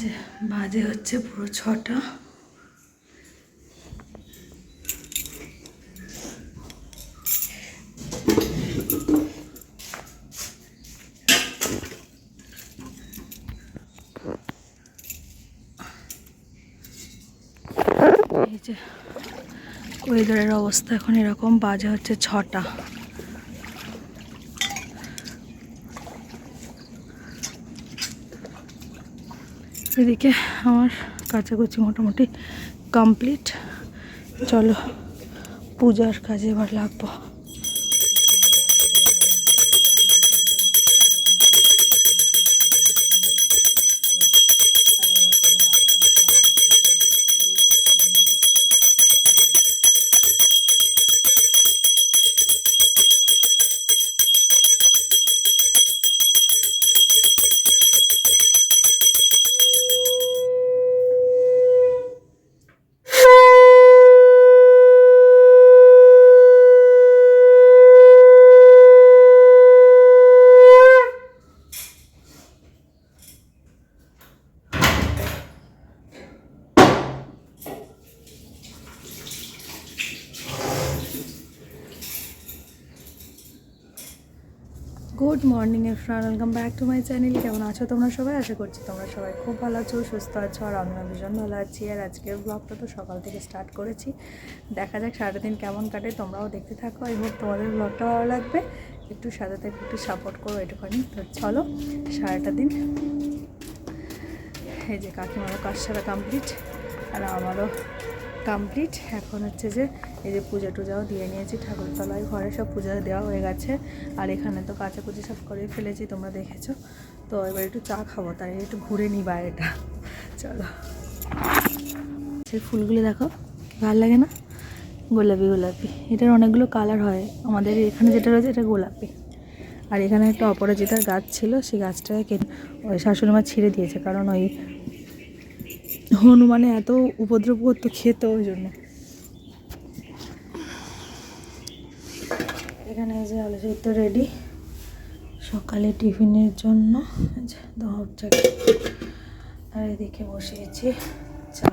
যে বাজে হচ্ছে পুরো 6টা। এই যে ওয়েদারের অবস্থা এখন এরকম, বাজে হচ্ছে 6টা। এদিকে আমার কাচাকুচি মোটামুটি কমপ্লিট। চলো পূজার কাজে এবার লাগবো। Good morning everyone, welcome back to my channel. কেমন আছো তোমরা সবাই? আশা করছি তোমরা সবাই খুব ভালো আছো, সুস্থ আছো, আর আমিও ভীষণ ভালো আছি। আর আজকের ব্লগটা তো সকাল থেকে স্টার্ট করেছি, দেখা যাক সারাটা দিন কেমন কাটে। তোমরাও দেখতে থাকো, আই হোপ তোমাদের ব্লগটা ভালো লাগবে। একটু সাথে থেকে একটু সাপোর্ট করো একটুখানি। তো চলো সারাটা দিন। এই যে কাকিমারও কাজ সারা কমপ্লিট আর আমারও কমপ্লিট। এখন হচ্ছে যে এই যে পূজা টুজাও দিয়ে নিয়েছি, ঠাকুরতলায় ঘরে সব পূজা দেওয়া হয়ে গেছে। আর এখানে তো কাচাকুচি সব করে ফেলেছি, তোমরা দেখেছো। তো এবার একটু চা খাবো, তাই একটু ঘুরে নিই বাইরেটা। চলো, সেই ফুলগুলি দেখো ভালো লাগে না? গোলাপি গোলাপি, এটার অনেকগুলো কালার হয়। আমাদের এখানে যেটা রয়েছে এটা গোলাপি। আর এখানে একটা অপরাজিতার গাছ ছিল, সেই গাছটাকে ওই শাশুড়ি মা ছিঁড়ে দিয়েছে, কারণ ওই হনুমানে এত উপদ্রব করতো, খেত, ওই জন্য। এখানে যে আলু সেদ্ধ রেডি সকালে টিফিনের জন্য। আর এদিকে বসিয়েছি চা।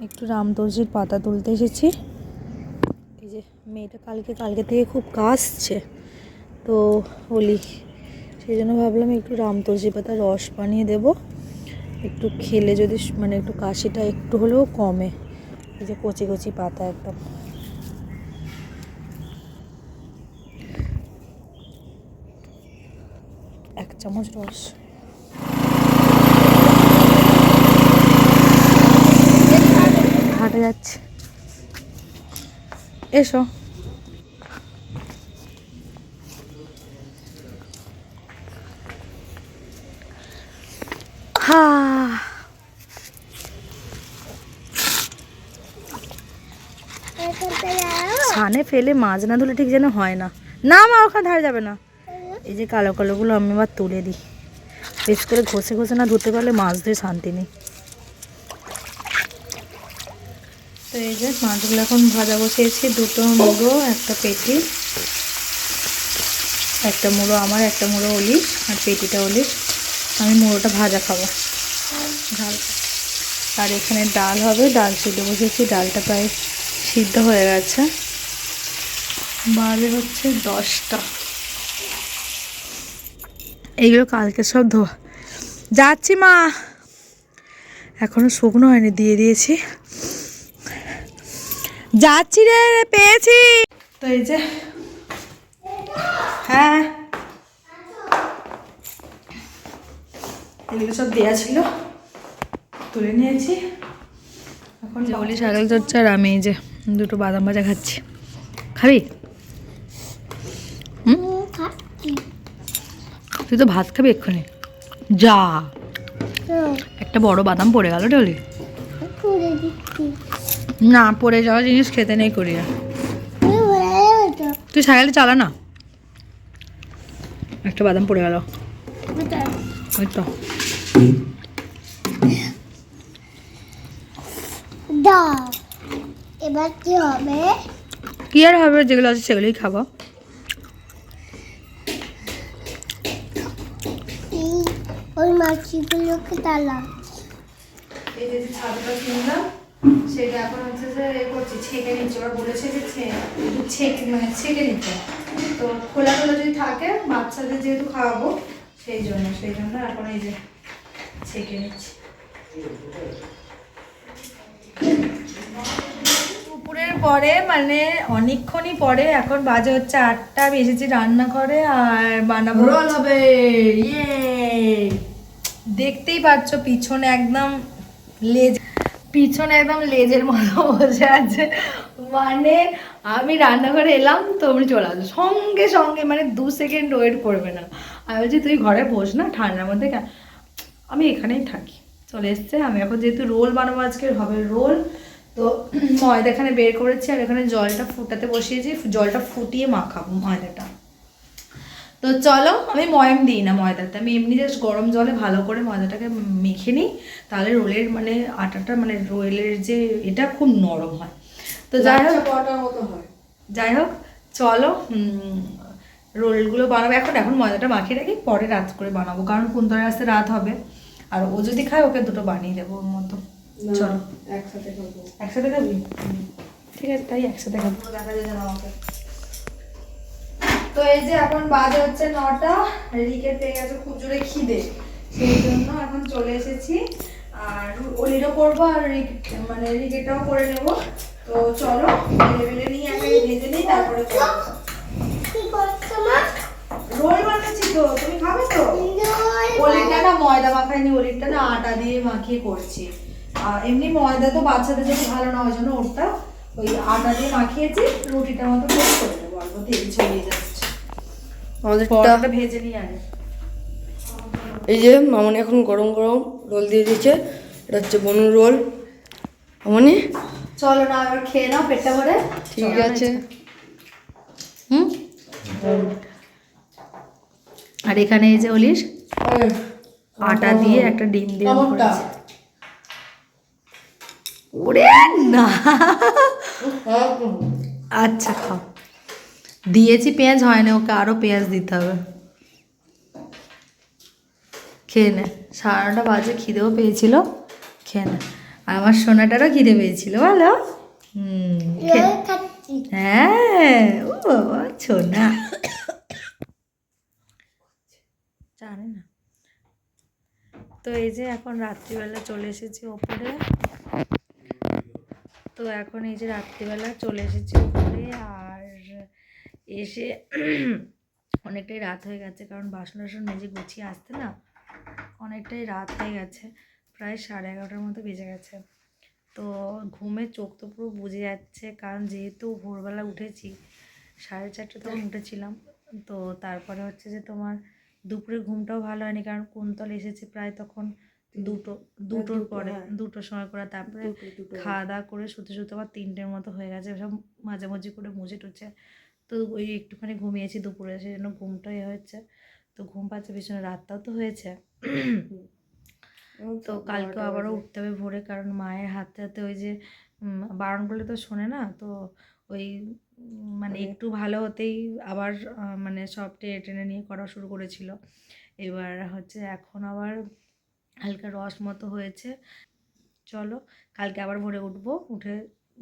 একটু রামতুলসীর পাতা তুলতে এসেছি। এই যে মেয়েটা কালকে থেকে খুব কাশছে, তো বলি সেই জন্য ভাবলাম একটু রামতুলসী পাতার রস বানিয়ে দেব, একটু খেলে যদি মানে একটু কাশিটা একটু হলেও কমে। এই যে কচি কচি পাতা একদম। এক চামচ রস। হাঁটে যাচ্ছে, এসো। ছানে ফেলে মাছ না ধুলে ঠিক যেন হয় না। না মা, ওখানে ধারে যাবে না। এই যে কালো কালোগুলো আমি আবার তুলে দিই, বেশ করে ঘষে ঘষে না ধুতে পারলে মাছ ধুয়ে শান্তি নেই। তো এই যে মাছগুলো এখন ভাজা বসিয়েছি, দুটো মুড়ো একটা পেটি, একটা মুড়ো আমার, একটা মুড়ো অলিশ, আর পেটিটা অলিশ। আমি মুড়োটা ভাজা খাবো ঝাল। আর এখানে ডাল হবে, ডাল সিদ্ধ বসিয়েছি, ডালটা প্রায় সিদ্ধ হয়ে গেছে। বাজে হচ্ছে 10টা। এইগুলো কালকে সব ধোয়া। যাচ্ছি মা, এখনো শুকনো হয়নি, দিয়ে দিয়েছি। যাচ্ছি রে, পেয়েছি। তো এই যে হ্যাঁ, এগুলো সব দেওয়া ছিল, তুলে নিয়েছি। এখন বলি সাইকেল চড়ছে, আর আমি এই যে দুটো বাদাম ভাজা খাচ্ছি। খাবি? তুই তো ভাত খাবি এক্ষুনি, যা। একটা বড় বাদাম পড়ে গেল ডলি। না, পড়ে যাওয়া জিনিস খেতে নেই করিয়া। তুই সাইকেলটা চালা না। একটা বাদাম পড়ে গেল, ওই তো। এবার কি হবে? কি আর হবে, যেগুলো আছে সেগুলোই খাবো। ওই মাছগুলোকে তালা। এই যে ছাদটা কিনলাম, সেটা এখন হচ্ছে যে করছি, ছেঁকে নিচ্ছি। ওরা বলেছে যে ছেঁকে নিতে। তো খোলা খোলা যদি থাকে, বাচ্চাদের যেহেতু খাওয়াবো, সেই জন্য এখন এই যে ছেঁকে নিচ্ছি। দুপুরের পরে মানে অনেকক্ষণই পরে, এখন বাজে হচ্ছে 8টা। আমি এসেছি রান্নাঘরে, আর বানাবো রোল হবে। ইয়ে, দেখতেই পাচ্ছ পিছনে একদম লেজের মতো বসে আছে। মানে আমি রান্নাঘরে এলাম, তোমরা চলে আসো সঙ্গে সঙ্গে, মানে 2 সেকেন্ড ওয়েট করবে না। আমি বলছি তুই ঘরে বস না, ঠান্ডার মধ্যে কেন, আমি এখানেই থাকি। চলে এসছে। আমি এখন যেহেতু রোল বানাবো, আজকে হবে রোল, তো ময়দা এখানে বের করেছি, আর এখানে জলটা ফুটাতে বসিয়েছি, জলটা ফুটিয়ে মাখাবো ময়দাটা। তো চলো, আমি ময়াম দিই না ময়দাতে, আমি এমনি জাস্ট গরম জলে ভালো করে ময়দাটাকে মেখে নিই, তাহলে রোলের মানে আটাটা, মানে রোলের যে এটা খুব নরম হয়। তো যাই হোক চলো, রোলগুলো বানাবো। এখন ময়দাটা মাখিয়ে রাখি, পরে রাত করে বানাবো, কারণ কুন্তরে আসতে রাত হবে। আর ও যদি খায়, ওকে দুটো বানিয়ে দেবো ওর মতো। চলো একসাথে খাবি? ঠিক আছে, তাই একসাথে খাবো, দেখা যায় না আমাকে। তো এই যে এখন বাজে হচ্ছে 9টা, রিকের পেয়ে গেছে খুব জোরে খিদে, সেই জন্য এখন চলে এসেছি। আর ওলিরও করবো, আর মানে রিকেটাও করে নেব। তো চলো, বেলে নিয়ে আগে ভেজে নিই, তারপরে রোল বানাচ্ছি। তো তুমি খাবে তো? ওলিরটা না ময়দা মাখাইনি, ওলিরটা না আটা দিয়ে মাখিয়ে করছি। এমনি ময়দা তো বাচ্চাদের জন্য ভালো না, ওই জন্য ওটা ওই আটা দিয়ে মাখিয়েছি, রুটিটার মতো করে দেবো, অল্প তেল ছড়িয়ে যাচ্ছে। আমাদেরটা ভেজে নিয়ে আনে। এই যে মামনি এখন গরম গরম রোল দিয়ে দিয়েছে, এটা হচ্ছে বনুর রোল। মামনি চলো না, এবার খেয়ে নাও পেটটা ভরে। ঠিক আছে। আর এখানে এই যে অলিশ আটা দিয়ে একটা ডিম দিয়ে করেছে। ওরে না, আচ্ছা খাও। দিয়েছি পেঁয়াজ, হয় না, ওকে আরো পেঁয়াজ দিতে হবে। খেয়ে নে, 9:30 বাজে, খিদেও পেয়েছিল, খেয়ে নে। আর আমার সোনাটারও খিদে পেয়েছিল, বলো। হ্যাঁ, ও বাবা সোনা, জানি না। তো এই যে এখন রাত্রিবেলা চলে এসেছি ওপরে। তো এখন এই যে রাত্রিবেলা চলে এসেছি ওপরে, আর এসে অনেকটাই রাত হয়ে গেছে, কারণ বাসন টাসন মেজে গুছিয়ে আসতে না অনেকটাই রাত হয়ে গেছে, প্রায় 11:30 মতো বেজে গেছে। তো ঘুমে চোখ তো পুরো বুজে যাচ্ছে, কারণ যেহেতু ভোরবেলা উঠেছি, 4:30 তখন উঠেছিলাম। তো তারপরে হচ্ছে যে তোমার দুপুরে ঘুমটাও ভালো হয়নি, কারণ কুন্তল এসেছে প্রায় তখন দুটোর পরে, 2টোর সময় করে। তারপরে খাওয়া দাওয়া করে শুতে আবার 3টের মতো হয়ে গেছে, সব মাঝামাঝি করে মুছে টুছে। তো ওই একটুখানি ঘুমিয়েছি দুপুরে, সেই জন্য ঘুমটা হয়েছে। তো ঘুম পাচ্ছে ভীষণ, রাতটাও তো হয়েছে। তো কালকে আবারও উঠতে হবে ভোরে, কারণ মায়ের হাতে হাতে ওই যে বারণ করলে তো শোনে না, তো ওই মানে একটু ভালো হতেই আবার মানে সব টেনে টেনে নিয়ে করা শুরু করেছিল। এবার হচ্ছে এখন আবার হালকা রস মতো হয়েছে। চলো কালকে আবার ভোরে উঠবো, উঠে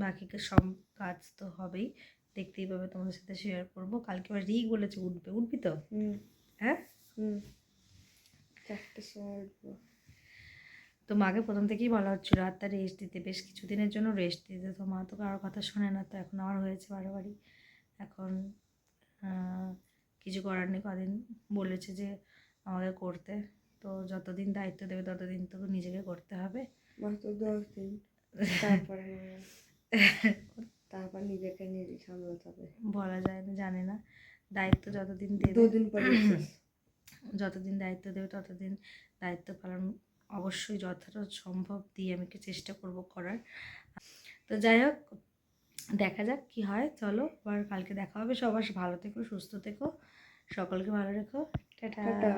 বাকি সব কাজ তো হবেই, দেখতেই পাবে, তোমাদের সাথে শেয়ার করবো। কালকে আবার রিক বলেছে উঠবে, উঠবি তো? হ্যাঁ, 4টার সময় উঠবো। তো মাকে প্রথম থেকেই বলা হচ্ছিলো রাতটা রেস্ট দিতে, বেশ কিছুদিনের জন্য রেস্ট দিতে, তো মা তো কারোর কথা শোনে না। তো এখন আমার হয়েছে বারবারই, এখন কিছু করার নেই। কদিন বলেছে যে আমাকে করতে, তো যতদিন দায়িত্ব দেবে ততদিন তো নিজেকে করতে হবে। মাত্র 10 দিন, তারপরে তারপর নিজেকে নিজে সামলাতে হবে। বলা যায় না, জানে না, দায়িত্ব যতদিন দেবে 2 দিন পরে যতদিন দায়িত্ব দেবে ততদিন দায়িত্ব পালন অবশ্যই যতটা সম্ভব দিয়ে আমি চেষ্টা করব করার। তো যাই হোক, দেখা যাক কি হয়। চলো আবার কালকে দেখা হবে। সবার ভালো থেকো, সুস্থ থেকো, সকলকে ভালো রেখো। টাটা।